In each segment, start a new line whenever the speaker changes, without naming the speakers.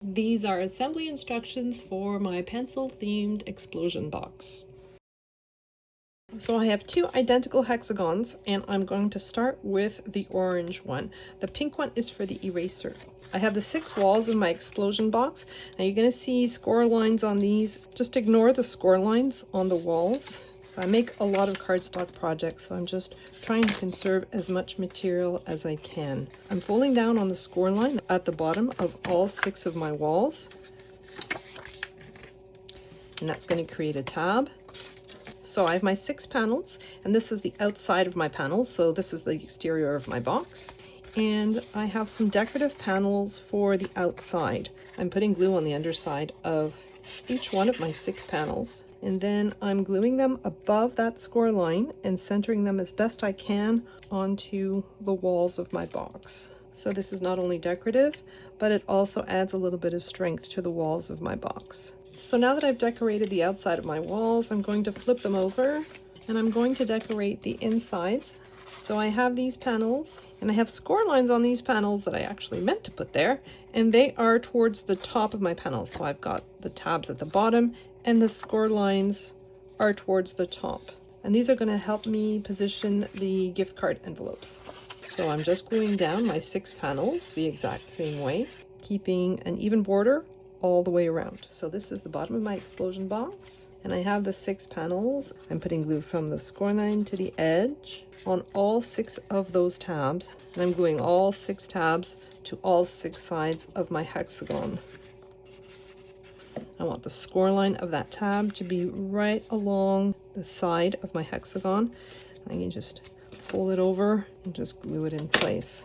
These are assembly instructions for my pencil-themed explosion box. So I have two identical hexagons, and I'm going to start with the orange one. The pink one is for the eraser. I have the 6 walls of my explosion box. Now you're going to see score lines on these. Just ignore the score lines on the walls. I make a lot of cardstock projects, so I'm just trying to conserve as much material as I can. I'm folding down on the score line at the bottom of all 6 of my walls, and that's going to create a tab. So I have my 6 panels, and this is the outside of my panels, so this is the exterior of my box. And I have some decorative panels for the outside. I'm putting glue on the underside of each one of my 6 panels, and then I'm gluing them above that score line and centering them as best I can onto the walls of my box. So this is not only decorative, but it also adds a little bit of strength to the walls of my box. So now that I've decorated the outside of my walls, I'm going to flip them over and I'm going to decorate the insides. So I have these panels, and I have score lines on these panels that I actually meant to put there, and they are towards the top of my panels. So I've got the tabs at the bottom and the score lines are towards the top. And these are going to help me position the gift card envelopes. So I'm just gluing down my 6 panels the exact same way, keeping an even border all the way around. So this is the bottom of my explosion box, and I have the 6 panels. I'm putting glue from the score line to the edge on all 6 of those tabs, and I'm gluing all 6 tabs to all 6 sides of my hexagon. I want the score line of that tab to be right along the side of my hexagon. I can just fold it over and just glue it in place.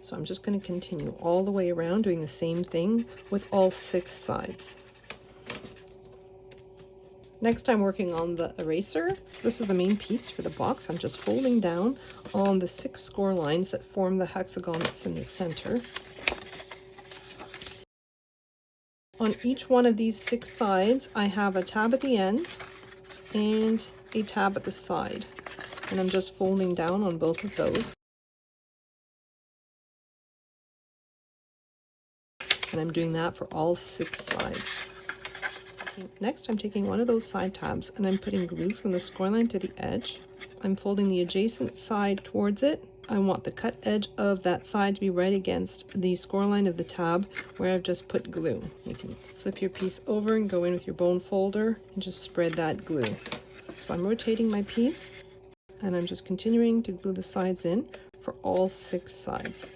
So I'm just going to continue all the way around doing the same thing with all 6 sides. Next, I'm working on the eraser. This is the main piece for the box. I'm just folding down on the 6 score lines that form the hexagon that's in the center. On each one of these 6 sides, I have a tab at the end and a tab at the side. And I'm just folding down on both of those. And I'm doing that for all 6 sides. Next, I'm taking one of those side tabs and I'm putting glue from the score line to the edge. I'm folding the adjacent side towards it. I want the cut edge of that side to be right against the score line of the tab where I've just put glue. You can flip your piece over and go in with your bone folder and just spread that glue. So I'm rotating my piece and I'm just continuing to glue the sides in for all 6 sides.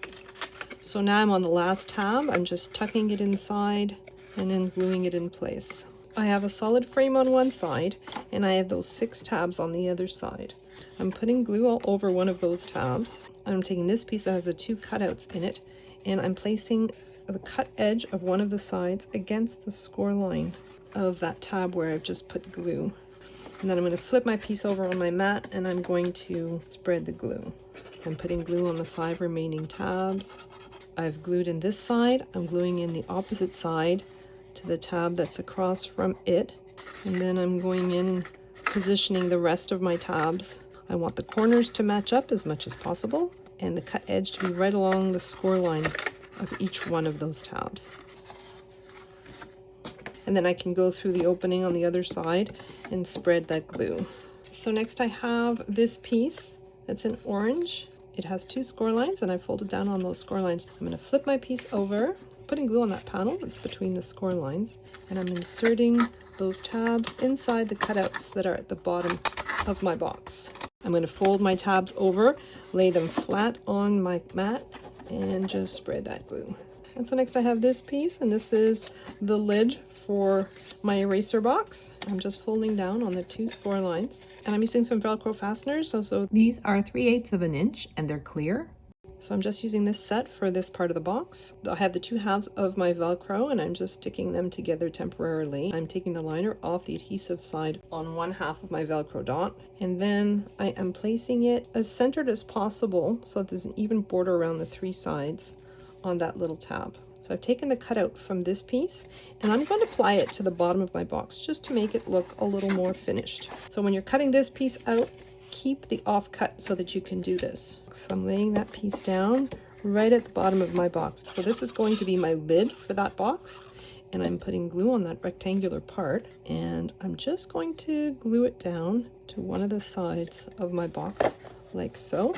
So now I'm on the last tab. I'm just tucking it inside and then gluing it in place. I have a solid frame on one side and I have those 6 tabs on the other side. I'm putting glue all over one of those tabs. I'm taking this piece that has the 2 cutouts in it and I'm placing the cut edge of one of the sides against the score line of that tab where I've just put glue. And then I'm going to flip my piece over on my mat and I'm going to spread the glue. I'm putting glue on the 5 remaining tabs. I've glued in this side. I'm gluing in the opposite side to the tab that's across from it. And then I'm going in and positioning the rest of my tabs. I want the corners to match up as much as possible and the cut edge to be right along the score line of each one of those tabs. And then I can go through the opening on the other side and spread that glue. So next I have this piece that's in orange. It has 2 score lines and I folded down on those score lines. I'm going to flip my piece over, putting glue on that panel that's between the score lines, and I'm inserting those tabs inside the cutouts that are at the bottom of my box. I'm going to fold my tabs over, lay them flat on my mat, and just spread that glue. And so next I have this piece, and this is the lid for my eraser box. I'm just folding down on the 2 score lines, and I'm using some Velcro fasteners. So these are 3/8 of an inch and they're clear. So I'm just using this set for this part of the box. I have the 2 halves of my Velcro and I'm just sticking them together temporarily. I'm taking the liner off the adhesive side on 1/2 of my Velcro dot, and then I am placing it as centered as possible so there's an even border around the 3 sides on that little tab. So I've taken the cutout from this piece and I'm going to apply it to the bottom of my box just to make it look a little more finished. So when you're cutting this piece out, keep the offcut so that you can do this. So I'm laying that piece down right at the bottom of my box. So this is going to be my lid for that box, and I'm putting glue on that rectangular part, and I'm just going to glue it down to one of the sides of my box like so.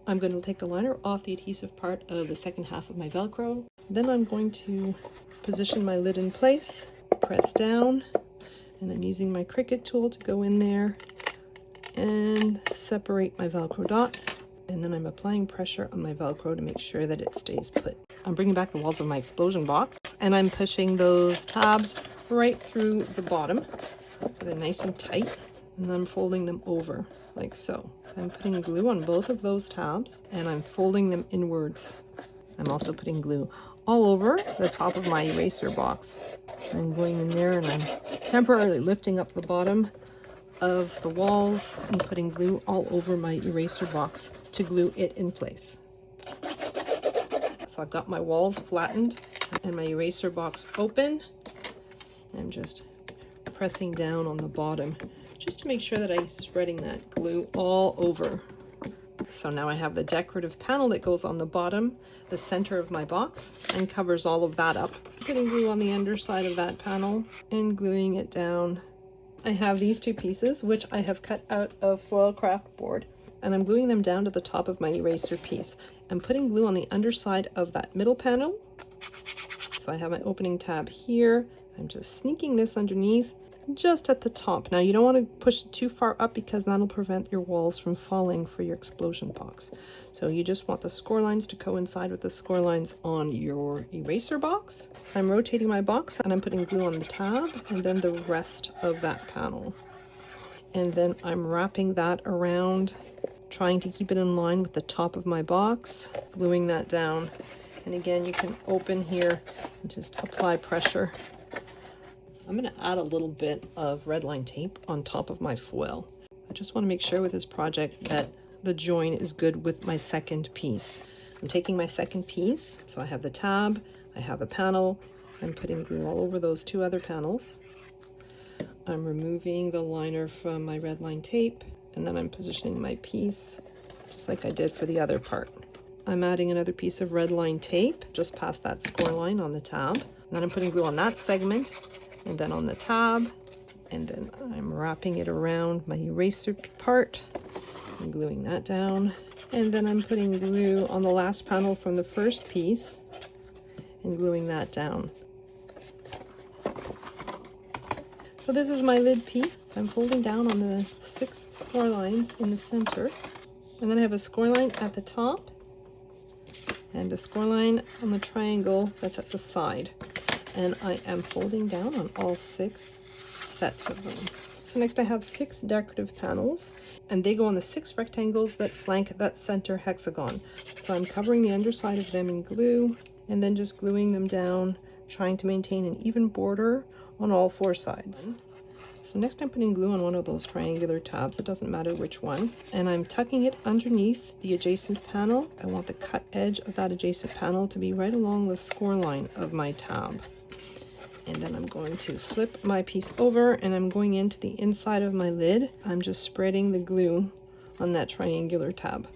I'm going to take the liner off the adhesive part of the second half of my Velcro. Then I'm going to position my lid in place, press down, and I'm using my Cricut tool to go in there and separate my Velcro dot. And then I'm applying pressure on my Velcro to make sure that it stays put. I'm bringing back the walls of my explosion box, and I'm pushing those tabs right through the bottom so they're nice and tight. And then I'm folding them over like so. I'm putting glue on both of those tabs, and I'm folding them inwards. I'm also putting glue all over the top of my eraser box. I'm going in there and I'm temporarily lifting up the bottom of the walls and putting glue all over my eraser box to glue it in place. So I've got my walls flattened and my eraser box open. I'm just pressing down on the bottom just to make sure that I'm spreading that glue all over. So now I have the decorative panel that goes on the bottom, the center of my box, and covers all of that up. Putting glue on the underside of that panel and gluing it down. I have these two pieces, which I have cut out of foil craft board, and I'm gluing them down to the top of my eraser piece. I'm putting glue on the underside of that middle panel. So I have my opening tab here. I'm just sneaking this underneath, just at the top. Now you don't want to push it too far up because that'll prevent your walls from falling for your explosion box. So you just want the score lines to coincide with the score lines on your eraser box. I'm rotating my box and I'm putting glue on the tab and then the rest of that panel. And then I'm wrapping that around, trying to keep it in line with the top of my box, gluing that down. And again, you can open here and just apply pressure. I'm going to add a little bit of red line tape on top of my foil. I just want to make sure with this project that the join is good with my second piece. I'm taking my second piece, so I have the tab, I have a panel, I'm putting glue all over those two other panels. I'm removing the liner from my red line tape, and then I'm positioning my piece just like I did for the other part. I'm adding another piece of red line tape just past that score line on the tab. And then I'm putting glue on that segment, and then on the tab, and then I'm wrapping it around my eraser part and gluing that down. And then I'm putting glue on the last panel from the first piece and gluing that down. So this is my lid piece. So I'm folding down on the 6 score lines in the center, and then I have a score line at the top and a score line on the triangle that's at the side. And I am folding down on all 6 sets of them. So next I have 6 decorative panels, and they go on the 6 rectangles that flank that center hexagon. So I'm covering the underside of them in glue and then just gluing them down, trying to maintain an even border on all 4 sides. So next I'm putting glue on one of those triangular tabs, it doesn't matter which one, and I'm tucking it underneath the adjacent panel. I want the cut edge of that adjacent panel to be right along the score line of my tab. And then I'm going to flip my piece over and I'm going into the inside of my lid. I'm just spreading the glue on that triangular tab.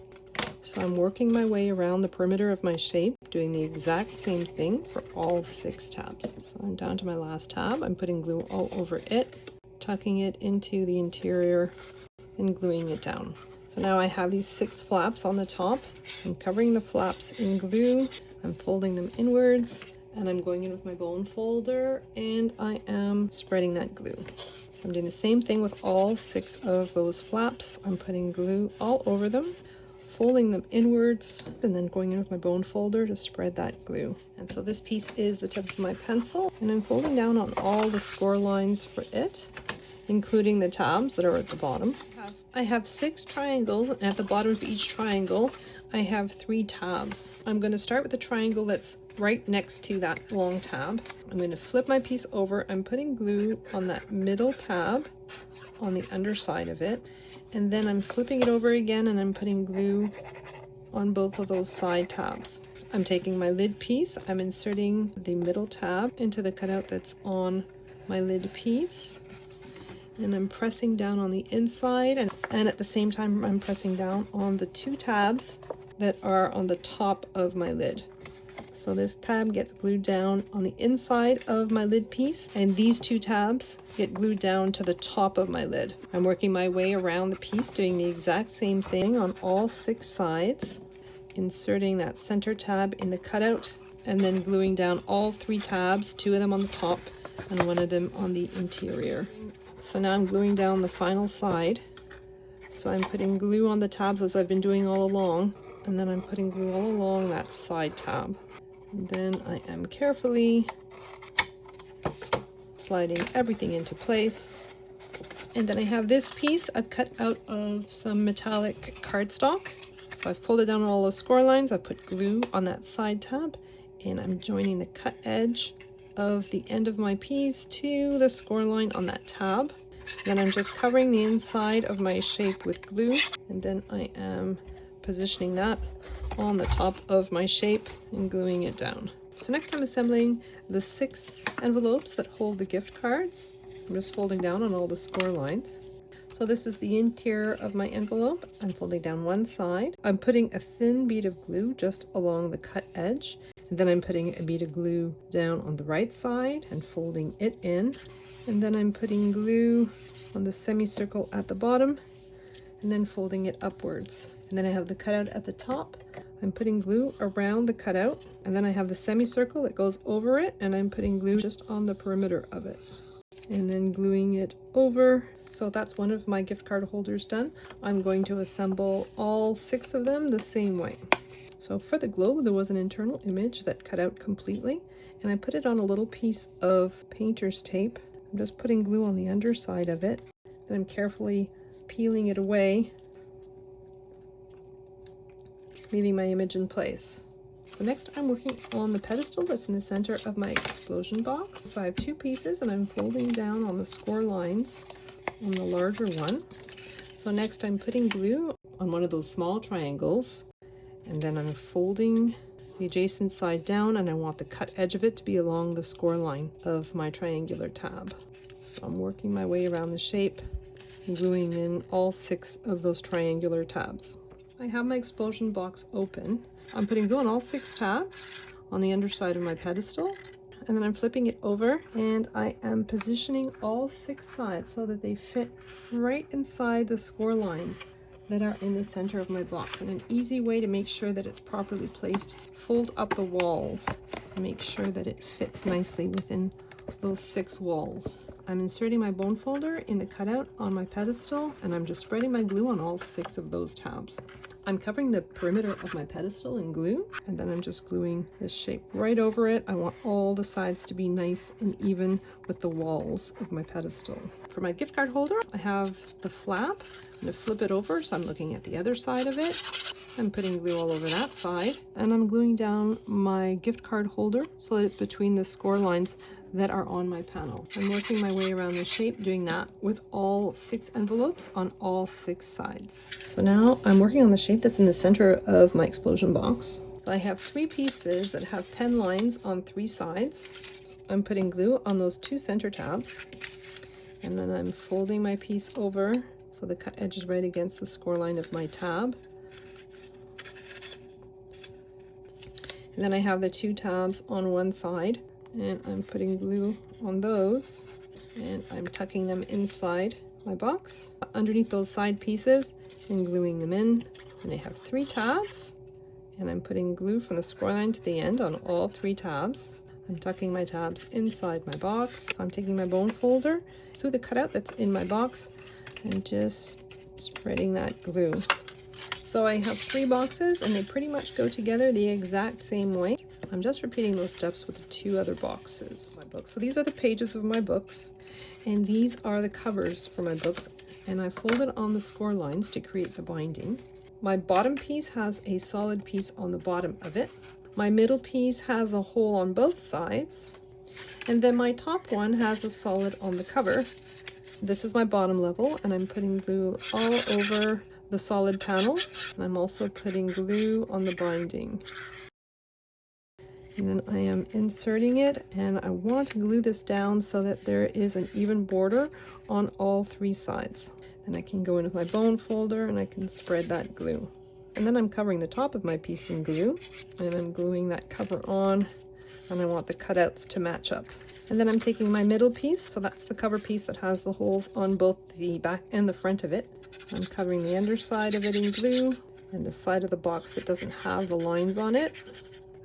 So I'm working my way around the perimeter of my shape, doing the exact same thing for all 6 tabs. So I'm down to my last tab. I'm putting glue all over it, tucking it into the interior and gluing it down. So now I have these 6 flaps on the top. I'm covering the flaps in glue. I'm folding them inwards, and I'm going in with my bone folder and I am spreading that glue. I'm doing the same thing with all 6 of those flaps. I'm putting glue all over them, folding them inwards, and then going in with my bone folder to spread that glue. And so this piece is the tip of my pencil, and I'm folding down on all the score lines for it, including the tabs that are at the bottom. I have 6 triangles, and at the bottom of each triangle I have 3 tabs. I'm going to start with the triangle that's right next to that long tab. I'm going to flip my piece over. I'm putting glue on that middle tab on the underside of it, and then I'm flipping it over again and I'm putting glue on both of those side tabs. I'm taking my lid piece, I'm inserting the middle tab into the cutout that's on my lid piece, and I'm pressing down on the inside, and at the same time I'm pressing down on the 2 tabs that are on the top of my lid. So this tab gets glued down on the inside of my lid piece, and these two tabs get glued down to the top of my lid. I'm working my way around the piece, doing the exact same thing on all 6 sides, inserting that center tab in the cutout, and then gluing down all 3 tabs, 2 of them on the top and 1 of them on the interior. So now I'm gluing down the final side. So I'm putting glue on the tabs as I've been doing all along, and then I'm putting glue all along that side tab. And then I am carefully sliding everything into place. And then I have this piece I've cut out of some metallic cardstock. So I've pulled it down on all the score lines. I put glue on that side tab, and I'm joining the cut edge of the end of my piece to the score line on that tab. Then I'm just covering the inside of my shape with glue, and then I am positioning that on the top of my shape and gluing it down. So next I'm assembling the 6 envelopes that hold the gift cards. I'm just folding down on all the score lines. So this is the interior of my envelope. I'm folding down one side. I'm putting a thin bead of glue just along the cut edge. And then I'm putting a bead of glue down on the right side and folding it in. And then I'm putting glue on the semicircle at the bottom and then folding it upwards. And then I have the cutout at the top. I'm putting glue around the cutout, and then I have the semicircle that goes over it, and I'm putting glue just on the perimeter of it. And then gluing it over. So that's one of my gift card holders done. I'm going to assemble all 6 of them the same way. So for the globe, there was an internal image that cut out completely, and I put it on a little piece of painter's tape. I'm just putting glue on the underside of it. Then I'm carefully peeling it away, leaving my image in place. So next I'm working on the pedestal that's in the center of my explosion box. So I have 2 pieces and I'm folding down on the score lines on the larger one. So next I'm putting glue on one of those small triangles, and then I'm folding the adjacent side down, and I want the cut edge of it to be along the score line of my triangular tab. So I'm working my way around the shape and gluing in all 6 of those triangular tabs. I have my explosion box open. I'm putting glue on all 6 tabs on the underside of my pedestal, and then I'm flipping it over, and I am positioning all 6 sides so that they fit right inside the score lines that are in the center of my box. And an easy way to make sure that it's properly placed, fold up the walls and make sure that it fits nicely within those 6 walls. I'm inserting my bone folder in the cutout on my pedestal, and I'm just spreading my glue on all 6 of those tabs. I'm covering the perimeter of my pedestal in glue, and then I'm just gluing this shape right over it. I want all the sides to be nice and even with the walls of my pedestal. For my gift card holder, I have the flap. I'm going to flip it over so I'm looking at the other side of it. I'm putting glue all over that side, and I'm gluing down my gift card holder so that it's between the score lines that are on my panel. I'm working my way around the shape, doing that with all 6 envelopes on all 6 sides. So now I'm working on the shape that's in the center of my explosion box. So I have 3 pieces that have pen lines on 3 sides. I'm putting glue on those 2 center tabs, and then I'm folding my piece over so the cut edge is right against the score line of my tab. And then I have the 2 tabs on one side, and I'm putting glue on those, and I'm tucking them inside my box underneath those side pieces and gluing them in. And I have 3 tabs, and I'm putting glue from the score line to the end on all 3 tabs. I'm tucking my tabs inside my box. So I'm taking my bone folder through the cutout that's in my box and just spreading that glue. So I have 3 boxes, and they pretty much go together the exact same way. I'm just repeating those steps with the 2 other boxes. So these are the pages of my books, and these are the covers for my books, and I folded on the score lines to create the binding. My bottom piece has a solid piece on the bottom of it. My middle piece has a hole on both sides, and then my top one has a solid on the cover. This is my bottom level, and I'm putting glue all over the solid panel, and I'm also putting glue on the binding. And then I am inserting it, and I want to glue this down so that there is an even border on all 3 sides. And I can go in with my bone folder and I can spread that glue. And then I'm covering the top of my piece in glue, and I'm gluing that cover on, and I want the cutouts to match up. And then I'm taking my middle piece, so that's the cover piece that has the holes on both the back and the front of it. I'm covering the underside of it in glue, and the side of the box that doesn't have the lines on it,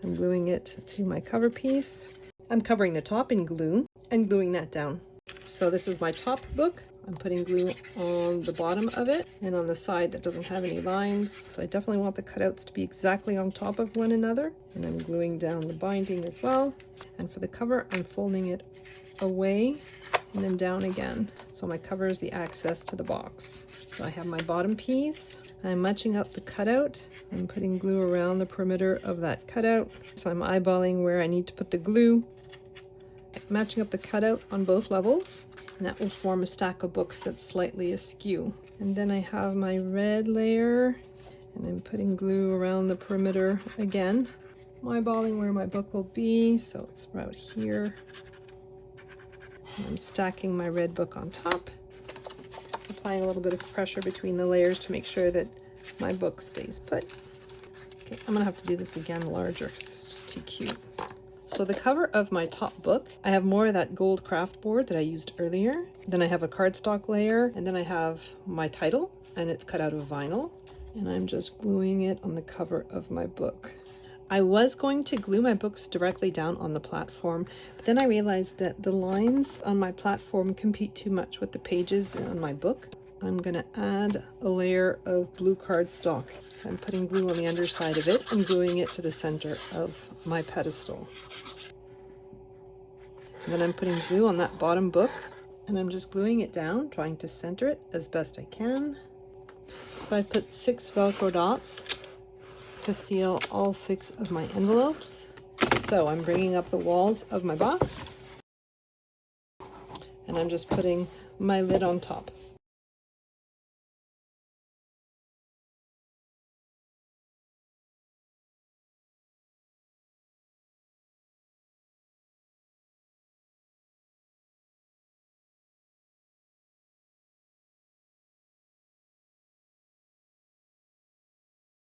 I'm gluing it to my cover piece. I'm covering the top in glue and gluing that down. So this is my top book. I'm putting glue on the bottom of it and on the side that doesn't have any lines. So I definitely want the cutouts to be exactly on top of one another. And I'm gluing down the binding as well. And for the cover, I'm folding it away and then down again. So my cover is the access to the box. So I have my bottom piece. I'm matching up the cutout. I'm putting glue around the perimeter of that cutout. So I'm eyeballing where I need to put the glue, matching up the cutout on both levels. And that will form a stack of books that's slightly askew. And then I have my red layer, and I'm putting glue around the perimeter again. I'm eyeballing where my book will be, so it's about here. And I'm stacking my red book on top, applying a little bit of pressure between the layers to make sure that my book stays put. Okay, I'm gonna have to do this again larger because it's just too cute. So the cover of my top book, I have more of that gold craft board that I used earlier. Then I have a cardstock layer, and then I have my title, and it's cut out of vinyl. And I'm just gluing it on the cover of my book. I was going to glue my books directly down on the platform, but then I realized that the lines on my platform compete too much with the pages on my book. I'm gonna add a layer of blue cardstock. I'm putting glue on the underside of it and gluing it to the center of my pedestal. And then I'm putting glue on that bottom book, and I'm just gluing it down, trying to center it as best I can. So I put 6 Velcro dots to seal all 6 of my envelopes. So I'm bringing up the walls of my box, and I'm just putting my lid on top.